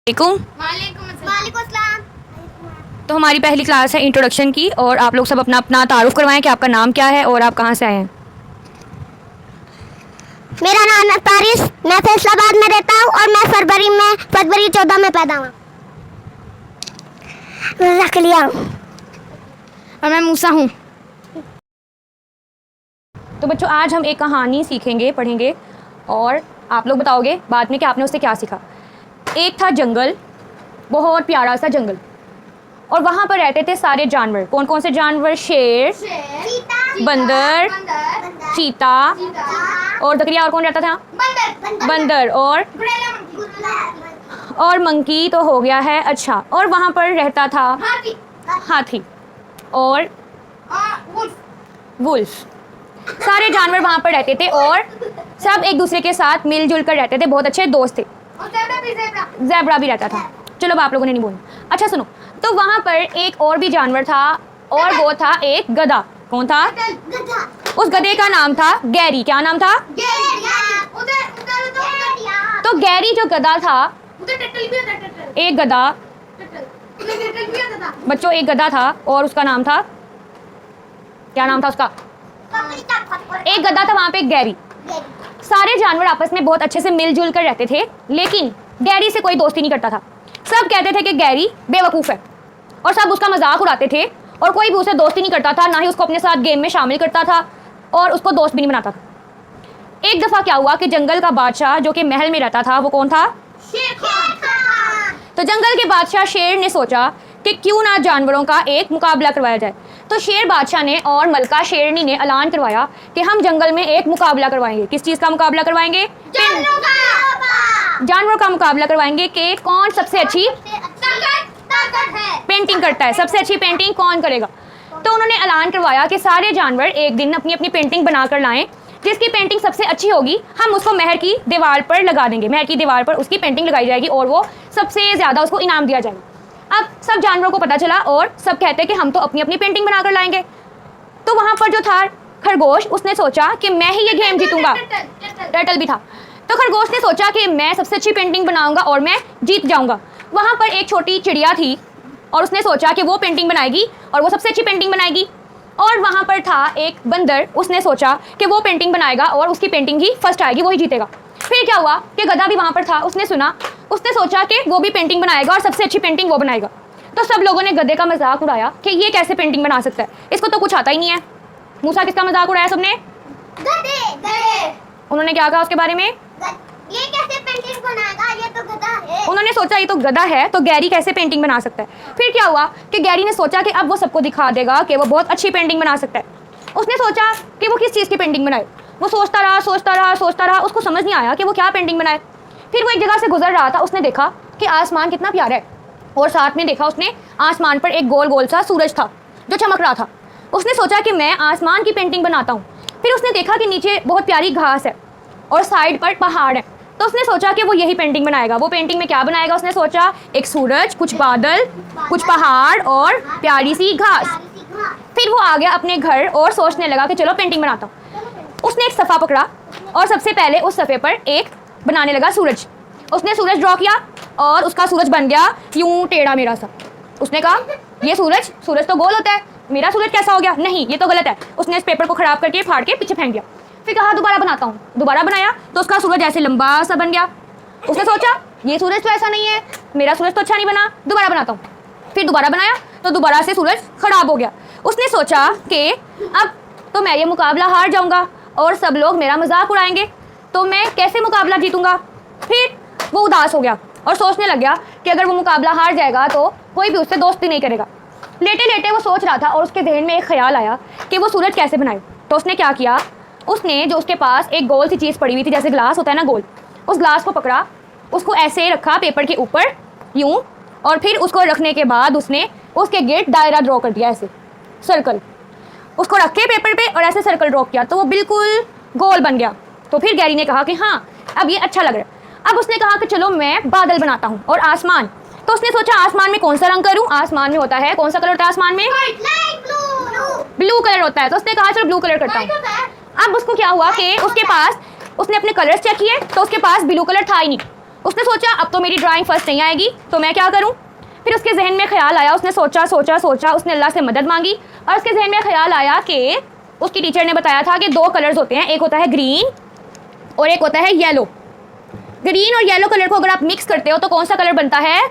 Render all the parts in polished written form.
वालेकुम अस्सलाम। तो हमारी पहली क्लास है इंट्रोडक्शन की, और आप लोग सब अपना अपना तारुफ करवाएं कि आपका नाम क्या है और आप कहाँ से आए हैं। मेरा नाम है पारिस, मैं फैसलाबाद में रहता हूँ और मैं फरवरी 14 में पैदा हुआ। रख लिया। और मैं मूसा हूँ। तो बच्चों, आज हम एक कहानी सीखेंगे, पढ़ेंगे, और आप लोग बताओगे बाद में कि आपने उससे क्या सीखा। एक था जंगल, बहुत प्यारा सा जंगल, और वहाँ पर रहते थे सारे जानवर। कौन कौन से जानवर? शेर, बंदर, चीता, और बकरिया। और कौन रहता था? बंदर। और मंकी तो हो गया है। अच्छा, और वहाँ पर रहता था हाथी और वुल्फ। सारे जानवर वहाँ पर रहते थे और सब एक दूसरे के साथ मिलजुल कर रहते थे, बहुत अच्छे दोस्त थे। ज़ेब्रा भी रहता था। चलो, अब आप लोगों ने नहीं बोला। अच्छा सुनो, तो वहाँ पर एक और भी जानवर था, और वो था एक गधा। कौन था? उस गधे का नाम था गैरी। क्या नाम था? तो गैरी जो गधा था, एक गधा, बच्चों एक गधा था, और उसका नाम था, क्या नाम था उसका? एक गधा था, वहाँ पे गैरी। सारे जानवर आपस में बहुत अच्छे से मिलजुल कर रहते थे, लेकिन गैरी से कोई दोस्ती नहीं करता था। सब कहते थे कि गैरी बेवकूफ़ है, और सब उसका मजाक उड़ाते थे, और कोई भी उसे दोस्ती नहीं करता था, ना ही उसको अपने साथ गेम में शामिल करता था, और उसको दोस्त भी नहीं बनाता था। एक दफ़ा क्या हुआ कि जंगल का बादशाह जो कि महल में रहता था, वो कौन था? तो जंगल के बादशाह शेर ने सोचा कि क्यों ना जानवरों का एक मुकाबला करवाया जाए। तो शेर बादशाह ने और मलका शेरनी ने ऐलान करवाया कि हम जंगल में एक मुकाबला करवाएंगे। किस चीज़ का मुकाबला करवाएंगे? जानवरों का मुकाबला करवाएंगे कि कौन सबसे अच्छी पेंटिंग करता है। सबसे अच्छी पेंटिंग कौन करेगा? तो उन्होंने ऐलान करवाया कि सारे जानवर एक दिन अपनी अपनी पेंटिंग बनाकर लाएं। जिसकी पेंटिंग सबसे अच्छी होगी, हम उसको महल की दीवार पर लगा देंगे। महल की दीवार पर उसकी पेंटिंग लगाई जाएगी, और वो सबसे ज़्यादा उसको इनाम दिया जाएगा। अब सब जानवरों को पता चला, और सब कहते हैं कि हम तो अपनी अपनी पेंटिंग बनाकर लाएंगे। तो वहाँ पर जो था खरगोश, उसने सोचा कि मैं ही ये गेम जीतूंगा। टर्टल भी था। तो खरगोश ने सोचा कि मैं सबसे अच्छी पेंटिंग बनाऊंगा और मैं जीत जाऊंगा। वहाँ पर एक छोटी चिड़िया थी, और उसने सोचा कि वो पेंटिंग बनाएगी और वो सबसे अच्छी पेंटिंग बनाएगी। और वहाँ पर था एक बंदर, उसने सोचा कि वो पेंटिंग बनाएगा और उसकी पेंटिंग ही फर्स्ट आएगी, वही जीतेगा। फिर क्या हुआ कि गधा भी वहाँ पर था, उसने सुना, उसने सोचा कि वो भी पेंटिंग बनाएगा और सबसे अच्छी पेंटिंग वो बनाएगा। तो सब लोगों ने गधे का मजाक उड़ाया कि ये कैसे पेंटिंग बना सकता है, इसको तो कुछ आता ही नहीं है। मूसा किसका मजाक उड़ाया सबने? गधे। उन्होंने क्या कहा उसके बारे में? ये कैसे पेंटिंग बनाएगा, ये तो गधा है। उन्होंने सोचा ये तो गधा है, तो गैरी कैसे पेंटिंग बना सकता है। फिर क्या हुआ कि गैरी ने सोचा कि अब वो सबको दिखा देगा कि वो बहुत अच्छी पेंटिंग बना सकता है। उसने सोचा कि वो किस चीज़ की पेंटिंग बनाए। वो सोचता रहा, उसको समझ नहीं आया कि वो क्या पेंटिंग बनाए। फिर वो एक जगह से गुजर रहा था, उसने देखा कि आसमान कितना प्यारा है, और साथ में देखा उसने आसमान पर एक गोल गोल सा सूरज था जो चमक रहा था। उसने सोचा कि मैं आसमान की पेंटिंग बनाता हूँ। फिर उसने देखा कि नीचे बहुत प्यारी घास है और साइड पर पहाड़ है। तो उसने सोचा कि वो यही पेंटिंग बनाएगा। वो पेंटिंग में क्या बनाएगा? उसने सोचा एक सूरज, कुछ बादल, कुछ पहाड़ और प्यारी सी घास। फिर वो आ गया अपने घर और सोचने लगा कि चलो पेंटिंग बनाता हूँ। उसने एक सफ़ा पकड़ा और सबसे पहले उस सफ़े पर एक बनाने लगा सूरज। उसने सूरज ड्रॉ किया और उसका सूरज बन गया यूं टेढ़ा मेढ़ा सा। उसने कहा ये सूरज तो गोल होता है, मेरा सूरज कैसा हो गया? नहीं, ये तो गलत है। उसने इस पेपर को ख़राब करके फाड़ के पीछे फेंक दिया। फिर कहा दोबारा बनाता हूँ। दोबारा बनाया तो उसका सूरज ऐसे लंबा सा बन गया। उसने सोचा ये सूरज तो ऐसा नहीं है, मेरा सूरज तो अच्छा नहीं बना, दोबारा बनाता हूँ। फिर दोबारा बनाया तो दोबारा से सूरज खराब हो गया। उसने सोचा कि अब तो मैं ये मुकाबला हार जाऊँगा और सब लोग मेरा मजाक उड़ाएंगे, तो मैं कैसे मुकाबला जीतूँगा। फिर वो उदास हो गया और सोचने लग गया कि अगर वो मुकाबला हार जाएगा तो कोई भी उससे दोस्ती नहीं करेगा। लेटे लेटे वो सोच रहा था, और उसके जहन में एक ख्याल आया कि वो सूरज कैसे बनाए। तो उसने क्या किया, उसने जो उसके पास एक गोल सी चीज़ पड़ी हुई थी, जैसे ग्लास होता है ना गोल, उस ग्लास को पकड़ा, उसको ऐसे रखा पेपर के ऊपर यूं, और फिर उसको रखने के बाद उसने उसके गिर्द दायरा ड्रॉ कर दिया, ऐसे सर्कल। उसको रख के पेपर पे और ऐसे सर्कल ड्रॉ किया तो वो बिल्कुल गोल बन गया। तो फिर गैरी ने कहा कि हाँ, अब ये अच्छा लग रहा है। अब उसने कहा कि चलो मैं बादल बनाता हूँ और आसमान। तो उसने सोचा आसमान में कौन सा रंग करूँ। आसमान में होता है, कौन सा कलर होता है आसमान में? ब्लू कलर होता है। तो उसने कहा चलो ब्लू कलर करता हूँ। अब उसको क्या हुआ कि उसके पास, उसने अपने कलर्स चेक किए तो उसके पास ब्लू कलर था ही नहीं। उसने सोचा अब तो मेरी ड्राइंग फर्स्ट नहीं आएगी, तो मैं क्या करूँ। फिर उसके जहन में ख्याल आया, उसने सोचा सोचा सोचा, उसने अल्लाह से मदद मांगी और उसके जहन में ख्याल आया कि उसकी टीचर ने बताया था कि 2 कलर्स होते हैं, एक होता है ग्रीन और एक होता है येलो। ग्रीन और येलो कलर को अगर आप मिक्स करते हो तो कौन सा कलर बनता है,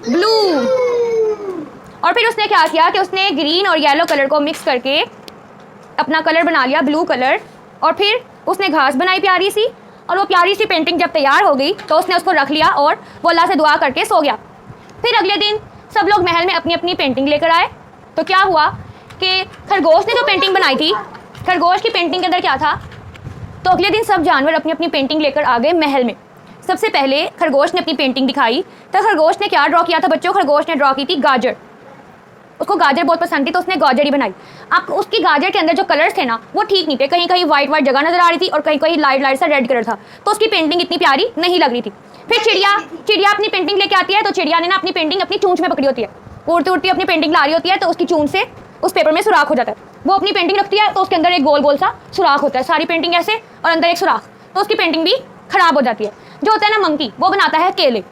ब्लू। और फिर उसने क्या किया कि उसने ग्रीन और येलो कलर को मिक्स करके अपना कलर बना लिया, ब्लू कलर। और फिर उसने घास बनाई प्यारी सी, और वो प्यारी सी पेंटिंग जब तैयार हो गई तो उसने उसको रख लिया और वो अल्लाह से दुआ करके सो गया। फिर अगले दिन सब लोग महल में अपनी अपनी पेंटिंग लेकर आए। तो क्या हुआ कि खरगोश ने जो पेंटिंग बनाई थी, खरगोश की पेंटिंग के अंदर क्या था, तो अगले दिन सब जानवर अपनी अपनी पेंटिंग लेकर आ गए महल में। सबसे पहले खरगोश ने अपनी पेंटिंग दिखाई, तो खरगोश ने क्या ड्रॉ किया था बच्चों, खरगोश ने ड्रॉ की थी गाजर। उसको गाजर बहुत पसंद थी तो उसने गाजर ही बनाई। अब उसकी गाजर के अंदर जो कलर्स थे ना वो ठीक नहीं थे, कहीं कहीं वाइट वाइट जगह नजर आ रही थी और कहीं कहीं लाइट लाइट सा रेड कलर था, तो उसकी पेंटिंग इतनी प्यारी नहीं लग रही थी। फिर चिड़िया अपनी पेंटिंग लेके आती है, तो चिड़िया ने ना अपनी पेंटिंग अपनी चूंच में पकड़ी होती है, उड़ती उड़ती अपनी पेंटिंग ला रही होती है, तो उसकी चूंच से उस पेपर में सुराख हो जाता है। वो अपनी पेंटिंग रखती है तो उसके अंदर एक गोल गोल सा सुराख होता है, सारी पेंटिंग ऐसे और अंदर एक सुराख, तो उसकी पेंटिंग भी खराब हो जाती है। जो होता है ना मंकी, वो बनाता है केले।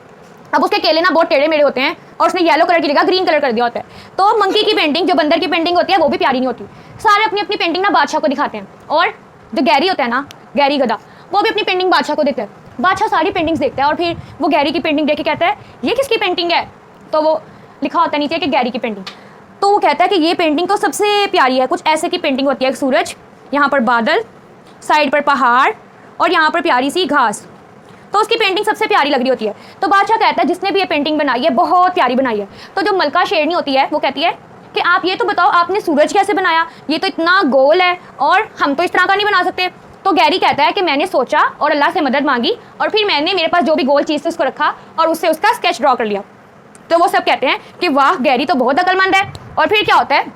अब उसके केले ना बहुत टेढ़े मेढ़े होते हैं और उसने येलो कलर की जगह ग्रीन कलर कर दिया होता है, तो मंकी की पेंटिंग, जो बंदर की पेंटिंग होती है, वो भी प्यारी नहीं होती। सारे अपनी अपनी पेंटिंग ना बादशाह को दिखाते हैं, और जो गैरी होता है ना, गैरी गधा, वो भी अपनी पेंटिंग बादशाह को देता है। बादशाह सारी पेंटिंग्स देखता है और फिर वो गैरी की पेंटिंग देख के कहता है ये किसकी पेंटिंग है, तो वो लिखा होता है नीचे कि गैरी की पेंटिंग। तो वो कहता है कि ये पेंटिंग तो सबसे प्यारी है। कुछ ऐसे की पेंटिंग होती है, एक सूरज, यहाँ पर बादल, साइड पर पहाड़ और यहाँ पर प्यारी सी घास, तो उसकी पेंटिंग सबसे प्यारी लग रही होती है। तो बादशाह कहता है जिसने भी ये पेंटिंग बनाई है बहुत प्यारी बनाई है। तो जो मलका शेरनी होती है वो कहती है कि आप ये तो बताओ आपने सूरज कैसे बनाया, ये तो इतना गोल है और हम तो इस तरह का नहीं बना सकते। तो गैरी कहता है कि मैंने सोचा और अल्लाह से मदद मांगी और फिर मैंने मेरे पास जो भी गोल चीज़ थी उसको रखा और उससे उसका स्केच ड्रॉ कर लिया। तो वो सब कहते हैं कि वाह गैरी तो बहुत अक्लमंद है। और फिर क्या होता है,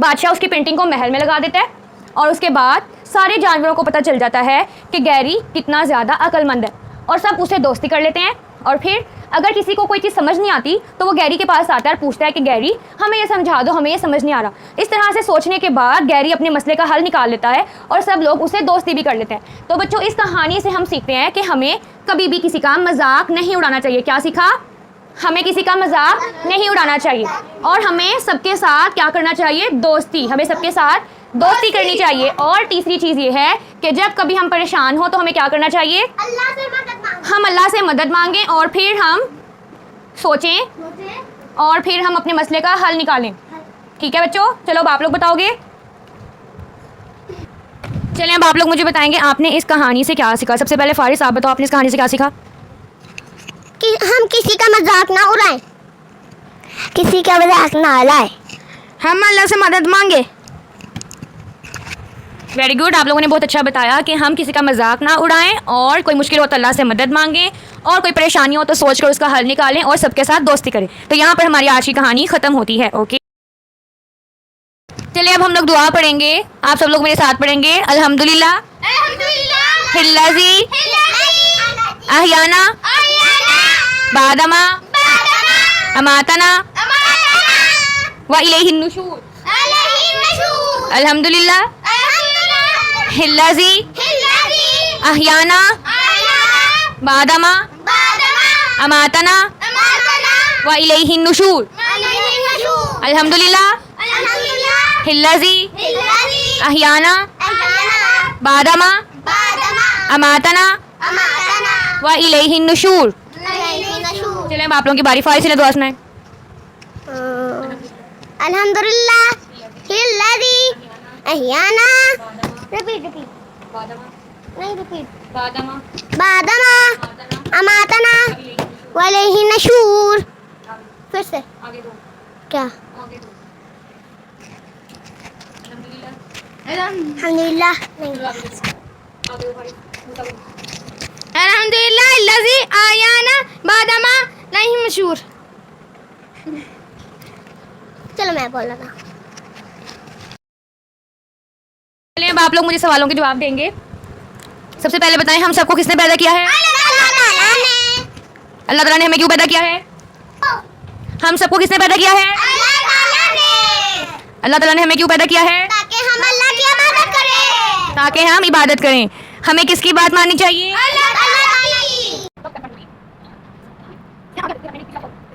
बादशाह उसकी पेंटिंग को महल में लगा देता है और उसके बाद सारे जानवरों को पता चल जाता है कि गैरी कितना ज़्यादा अक्लमंद है और सब उसे दोस्ती कर लेते हैं। और फिर अगर किसी को कोई चीज़ समझ नहीं आती तो वो गैरी के पास आता है और पूछता है कि गैरी हमें ये समझा दो, हमें ये समझ नहीं आ रहा। इस तरह से सोचने के बाद गैरी अपने मसले का हल निकाल लेता है और सब लोग उसे दोस्ती भी कर लेते हैं। तो बच्चों इस कहानी से हम सीखते हैं कि हमें कभी भी किसी का मजाक नहीं उड़ाना चाहिए। क्या सीखा, हमें किसी का मजाक नहीं उड़ाना चाहिए और हमें सबके साथ क्या करना चाहिए, दोस्ती, हमें सबके साथ दोस्ती करनी चाहिए। और तीसरी चीज़ ये है कि जब कभी हम परेशान हो तो हमें क्या करना चाहिए, अल्लाह से मदद मांगे। हम अल्लाह से मदद मांगें और फिर हम सोचें और फिर हम अपने मसले का हल निकालें। ठीक है बच्चों, चलो अब आप लोग बताओगे। चलें अब आप लोग मुझे बताएंगे आपने इस कहानी से क्या सीखा। सबसे पहले फारिस आप बताओ आपने इस कहानी से क्या सीखा। कि हम किसी का मजाक ना उड़ाएं, किसी का मजाक ना उड़ाएं, हम अल्लाह से मदद मांगे। वेरी गुड, आप लोगों ने बहुत अच्छा बताया कि हम किसी का मजाक ना उड़ाएं और कोई मुश्किल हो तो अल्लाह से मदद मांगें और कोई परेशानी हो तो सोच कर उसका हल निकालें और सबके साथ दोस्ती करें। तो यहाँ पर हमारी आज की कहानी ख़त्म होती है। ओके, चलिए अब हम लोग दुआ पढ़ेंगे। आप सब लोग मेरे साथ पढ़ेंगे। अल्हम्दुलिल्लाह हिल्लाजी अहयाना बादमा अमातना व इलैहिन नुशूर। अल्हम्दुलिल्लाह हिल्लाजी अहयाना बादमा अमातना व इलैहिन नुशूर। अल्हम्दुलिल्लाह हिल्लाजी अहयाना बादमा अमातना व इलैहिन नुशूर। चलें अब आप लोगों की बारी, फारिस से दुआ सुनाएं। अल्हम्दुलिल्लाह हिल्लाजी अहयाना, रिपीट नहीं रिपीट, बादमा अमातना व इलैहि नशूर। फिर से क्या, अल्हम्दुलिल्लाह अल्हम्दुलिल्लाह लजी आयाना बादमा नहीं मशहूर। चलो मैं बोल रहा था। चलिए अब आप लोग मुझे सवालों के जवाब देंगे। सबसे पहले बताएं हम सबको किसने पैदा किया है। अल्लाह ताला ने हमें क्यों पैदा किया है। हम सबको किसने पैदा किया है। अल्लाह ताला ने हमें क्यों पैदा किया है, ताकि हम अल्लाह की इबादत करें। ताकि हम इबादत करें। हमें किसकी बात माननी चाहिए, मैंने किया